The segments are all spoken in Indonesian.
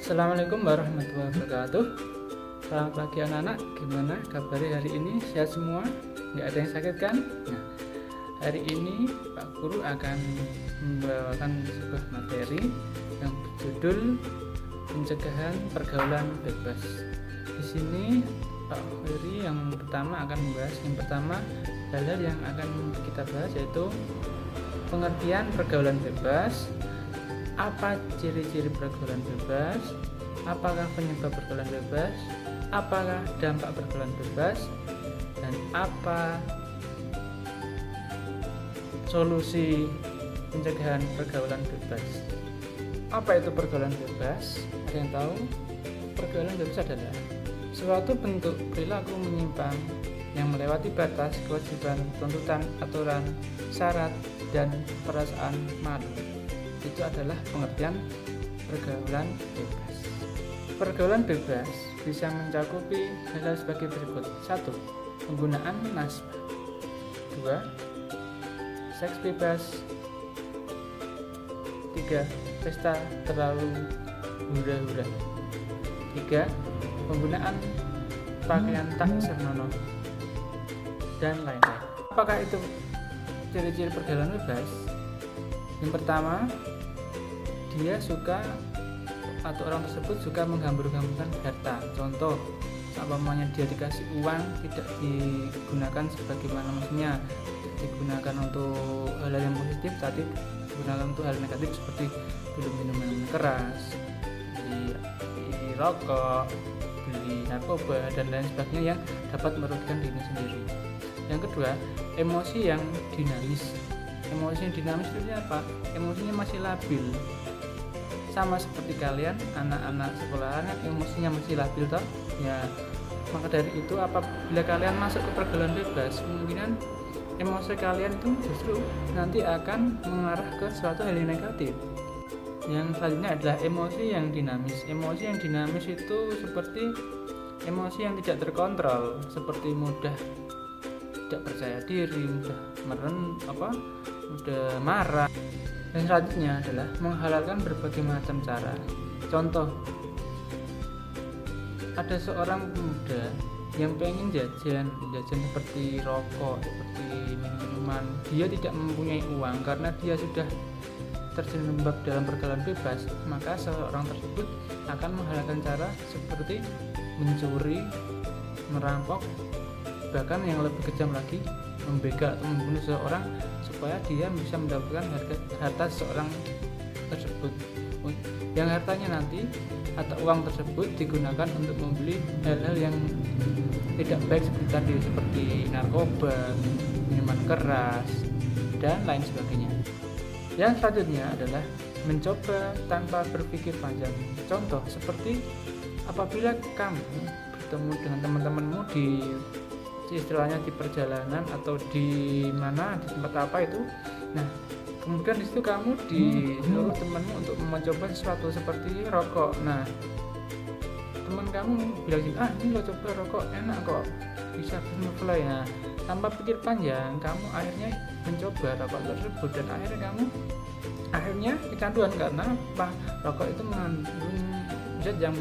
Assalamualaikum warahmatullahi wabarakatuh. Selamat pagi anak-anak, gimana kabarnya hari ini? Sehat semua? Nggak ada yang sakit kan? Nah, hari ini Pak Guru akan membawakan sebuah materi yang berjudul pencegahan pergaulan bebas. Di sini Pak Heri yang pertama akan membahas hal-hal yang akan kita bahas yaitu pengertian pergaulan bebas, apa ciri-ciri pergaulan bebas, apakah penyebab pergaulan bebas, apakah dampak pergaulan bebas, dan apa solusi pencegahan pergaulan bebas. Apa itu pergaulan bebas? Ada yang tahu? Pergaulan bebas adalah suatu bentuk perilaku menyimpang yang melewati batas kewajiban, tuntutan, aturan, syarat, dan perasaan malu. Itu adalah pengertian pergaulan bebas. Pergaulan bebas bisa mencakupi hal-hal sebagai berikut. 1. Penggunaan nasabah. 2. Seks bebas. 3. Pesta terlalu hura-hura. 3. Penggunaan pakaian tak senonoh dan lain-lain. Apakah itu ciri-ciri pergaulan bebas? Yang pertama, dia suka atau orang tersebut suka menghambur-hamburkan harta. Contoh, umpamanya dia dikasih uang tidak digunakan sebagaimana mestinya, tidak digunakan untuk hal yang positif, tapi digunakan untuk hal negatif seperti beli minuman keras, beli rokok, beli narkoba dan lain sebagainya yang dapat merugikan diri sendiri. Yang kedua, emosi yang dinamis. Emosi yang dinamis itu apa? Emosinya masih labil. Sama seperti kalian, anak-anak sekolahan kan emosinya masih labil toh? Ya, maka dari itu apabila kalian masuk ke pergaulan bebas, kemungkinan emosi kalian itu justru nanti akan mengarah ke suatu hal yang negatif. Yang selanjutnya adalah emosi yang dinamis. Emosi yang dinamis itu seperti emosi yang tidak terkontrol, seperti mudah tidak percaya diri, mudah marah. Dan selanjutnya adalah menghalalkan berbagai macam cara. Contoh, ada seorang pemuda yang pengen jajan seperti rokok, seperti minuman. Dia tidak mempunyai uang karena dia sudah terjerembab dalam pergaulan bebas, maka seorang tersebut akan menghalalkan cara seperti mencuri, merampok, bahkan yang lebih kejam lagi membegal atau membunuh seseorang supaya dia bisa mendapatkan harta seseorang tersebut, yang hartanya nanti atau uang tersebut digunakan untuk membeli hal-hal yang tidak baik seperti narkoba, minuman keras, dan lain sebagainya. Yang selanjutnya adalah mencoba tanpa berpikir panjang. Contoh seperti apabila kamu bertemu dengan teman-temanmu istilahnya di perjalanan atau di mana, di tempat apa itu. Nah, kemudian di situ kamu disuruh temanmu untuk mencoba sesuatu seperti rokok. Nah, teman kamu bilang, ini lo coba rokok, enak kok, bisa mulai. Nah, tanpa pikir panjang, kamu akhirnya mencoba rokok tersebut dan akhirnya kecanduan karena apa? Rokok itu mengandung zat yang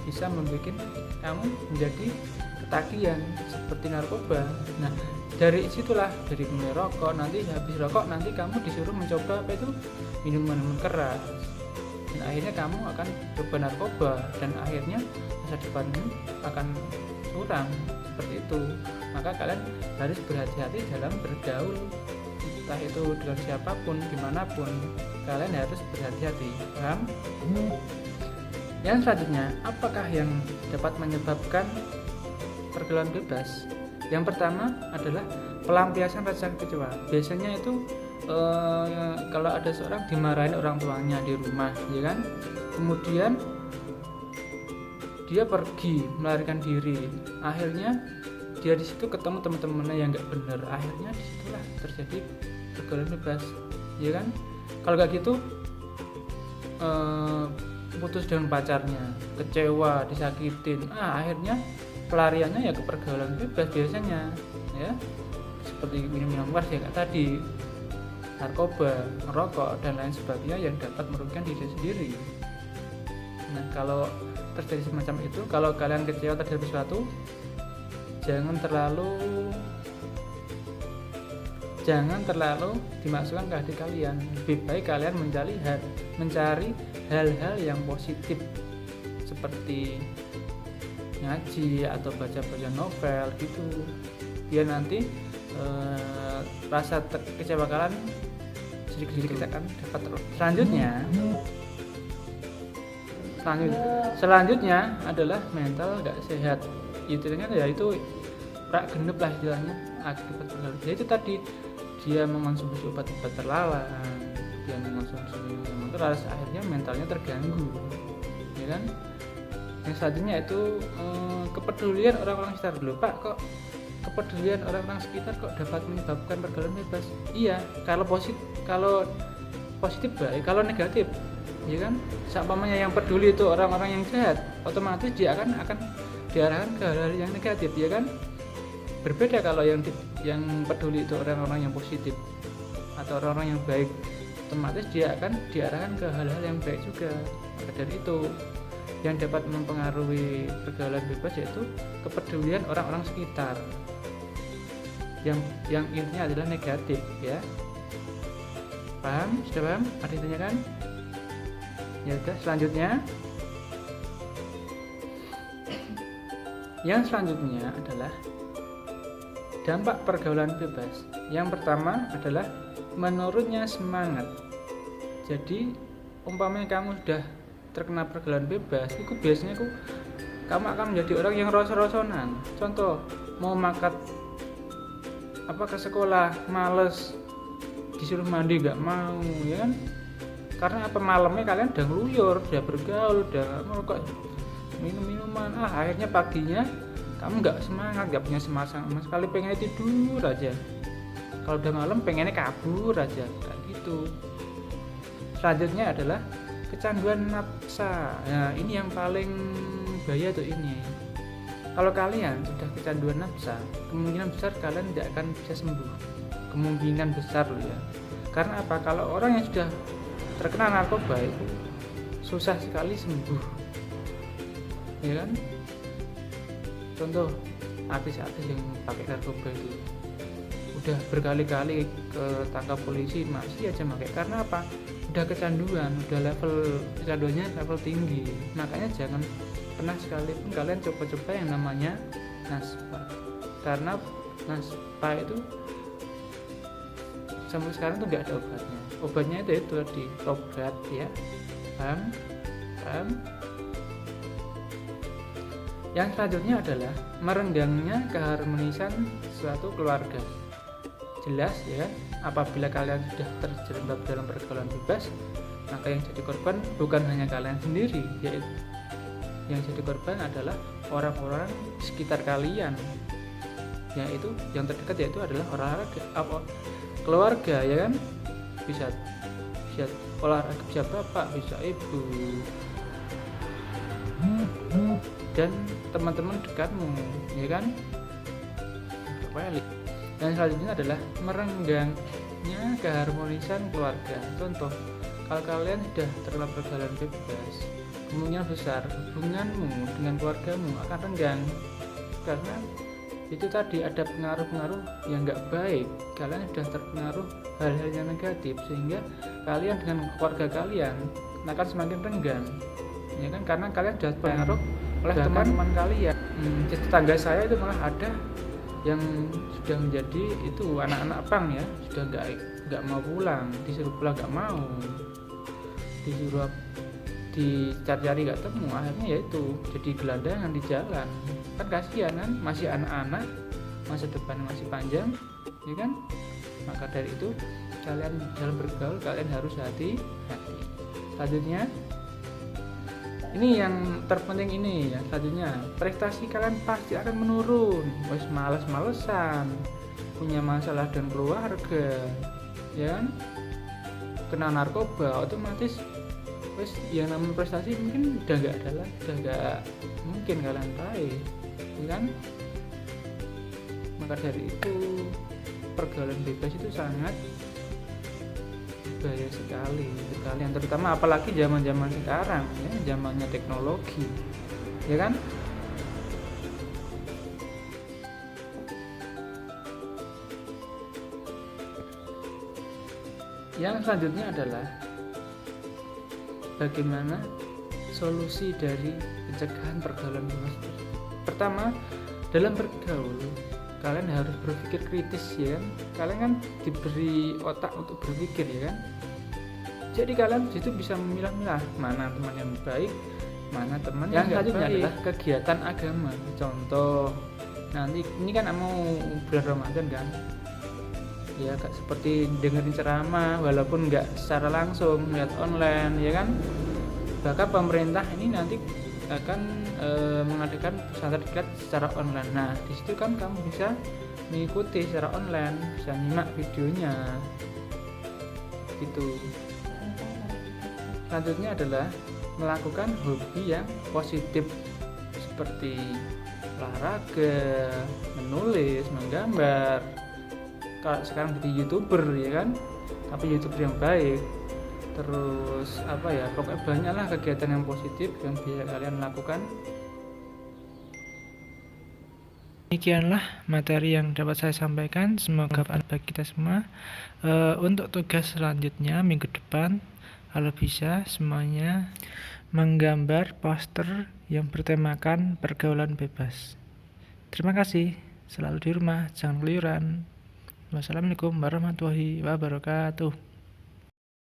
bisa membuat kamu menjadi ketagihan seperti narkoba. Nah, dari situlah, dari mulai rokok, nanti habis rokok nanti kamu disuruh mencoba minuman keras, dan akhirnya kamu akan coba narkoba dan akhirnya masa depanmu akan suram seperti itu. Maka kalian harus berhati-hati dalam bergaul, entah itu dengan siapapun, dimanapun, kalian harus berhati-hati. Paham? Yang selanjutnya, apakah yang dapat menyebabkan pergaulan bebas? Yang pertama adalah pelampiasan rasa kecewa. Biasanya itu kalau ada seorang dimarahin orang tuanya di rumah, ya kan? Kemudian dia pergi melarikan diri. Akhirnya dia di situ ketemu teman-temannya yang nggak benar. Akhirnya disitulah terjadi pergaulan bebas, ya kan? Kalau nggak gitu putus dengan pacarnya, kecewa, disakitin. Akhirnya pelariannya ya ke pergaulan bebas biasanya, ya seperti minum keras ya kayak tadi, narkoba, merokok dan lain sebagainya yang dapat merugikan diri sendiri. Nah, kalau terjadi semacam itu, kalau kalian kecewa terhadap sesuatu, jangan terlalu dimasukkan ke hati kalian. Lebih baik kalian mencari hal-hal yang positif seperti ngaji atau baca-baca novel gitu, biar nanti rasa kecewa kalian sedikit-sedikit akan dapat terus. Selanjutnya adalah mental gak sehat. Intinya ya itu rak genep lah istilahnya akibat pergaulan. Ya itu tadi, dia mengonsumsi obat-obat terlarang, dia mengonsumsi minuman keras, akhirnya mentalnya terganggu, ya kan. Yang selanjutnya itu kepedulian orang-orang sekitar. Dulu Pak, kok kepedulian orang-orang sekitar kok dapat menyebabkan pergaulan bebas? Iya, kalau positif baik, kalau negatif, ya kan. Seumpamanya yang peduli itu orang-orang yang jahat, otomatis dia akan diarahkan ke hal-hal yang negatif, ya kan. Berbeda kalau yang peduli itu orang-orang yang positif atau orang-orang yang baik, otomatis dia akan diarahkan ke hal-hal yang baik juga. Maka dari itu, yang dapat mempengaruhi pergaulan bebas yaitu kepedulian orang-orang sekitar, yang intinya adalah negatif, ya. Paham? Sudah paham artinya kan? Ya udah, yang selanjutnya adalah dampak pergaulan bebas. Yang pertama adalah menurunnya semangat. Jadi umpamanya kamu sudah terkena pergaulan bebas, itu biasanya kamu akan menjadi orang yang ros-rosonan. Contoh, mau makat ke sekolah males, disuruh mandi gak mau, ya kan. Karena malamnya kalian udah ngeluyur, udah bergaul, udah merokok, minum-minuman, akhirnya paginya kamu nggak semangat, nggak punya semangat sama sekali, pengennya tidur aja. Kalau udah malam pengennya kabur aja, kayak gitu. Selanjutnya adalah kecanduan nafsa. Nah, ini yang paling bahaya tuh ini. Kalau kalian sudah kecanduan nafsa, kemungkinan besar kalian tidak akan bisa sembuh. Kemungkinan besar loh ya. Karena apa? Kalau orang yang sudah terkena narkoba itu susah sekali sembuh, ya kan. Contoh, artis-artis yang pakai narkoba itu udah berkali-kali ketangkap polisi, masih aja pakai. Karena apa? Udah kecanduan, udah level kecanduannya level tinggi. Makanya jangan pernah sekalipun kalian coba-coba yang namanya naspa, karena naspa itu sampai sekarang tuh nggak ada obatnya. Obatnya itu tadi tobat, ya. Paham? Yang selanjutnya adalah merenggangnya keharmonisan suatu keluarga. Jelas ya, apabila kalian sudah terjerembab dalam pergaulan bebas, maka yang jadi korban bukan hanya kalian sendiri, yaitu yang jadi korban adalah orang-orang sekitar kalian, yaitu yang terdekat, yaitu adalah keluarga, ya kan. Bisa olahraga, bisa bapak, bisa ibu, dan teman-teman dekatmu, ya kan. Dan selanjutnya adalah merenggangnya keharmonisan keluarga. Contoh, kalau kalian sudah terkena pergaulan bebas, kemungkinan besar hubunganmu dengan keluargamu akan renggang, karena itu tadi ada pengaruh-pengaruh yang nggak baik. Kalian sudah terpengaruh hal-hal yang negatif, sehingga kalian dengan keluarga kalian akan semakin renggang, ya kan, karena kalian sudah terpengaruh oleh teman-teman kalian. Tetangga saya itu malah ada yang sudah menjadi itu anak-anak pang, ya, sudah nggak mau pulang, disuruh pulang nggak mau, disuruh dicari-cari nggak temu, akhirnya yaitu jadi gelandangan di jalan. Kan kasihan kan, masih anak-anak, masa depan masih panjang, ya kan. Maka dari itu kalian dalam bergaul kalian harus hati-hati. Selanjutnya, ini yang terpenting ini ya, selanjutnya prestasi kalian pasti akan menurun. Wes males-malesan, punya masalah dan keluarga, ya kan, kena narkoba, otomatis wes yang namanya prestasi mungkin udah nggak mungkin kalian raih, ya kan. Maka dari itu pergaulan bebas itu sangat bahaya sekali yang terutama apalagi zaman sekarang ya, zamannya teknologi ya kan. Yang selanjutnya adalah bagaimana solusi dari pencegahan pergaulan bebas. Pertama, dalam bergaul kalian harus berpikir kritis ya kan. Kalian kan diberi otak untuk berpikir ya kan. Jadi kalian situ bisa memilah-milah mana teman yang baik, mana teman yang selanjutnya adalah kegiatan agama. Contoh, nanti ini kan mau bulan Ramadan kan, ya seperti dengerin ceramah walaupun nggak secara langsung, lihat online ya kan. Bahkan pemerintah ini nanti akan mengadakan pesantren kilat secara online. Nah di situ kan kamu bisa mengikuti secara online, bisa nyimak videonya gitu. Selanjutnya adalah melakukan hobi yang positif seperti olahraga, menulis, menggambar. Kalau sekarang jadi YouTuber ya kan, tapi YouTuber yang baik. Terus pokoknya banyaklah kegiatan yang positif yang bisa kalian lakukan. Demikianlah materi yang dapat saya sampaikan, semoga bermanfaat bagi kita semua. Untuk tugas selanjutnya minggu depan, kalau bisa semuanya menggambar poster yang bertemakan pergaulan bebas. Terima kasih, selalu di rumah, jangan keluyuran. Wassalamualaikum warahmatullahi wabarakatuh.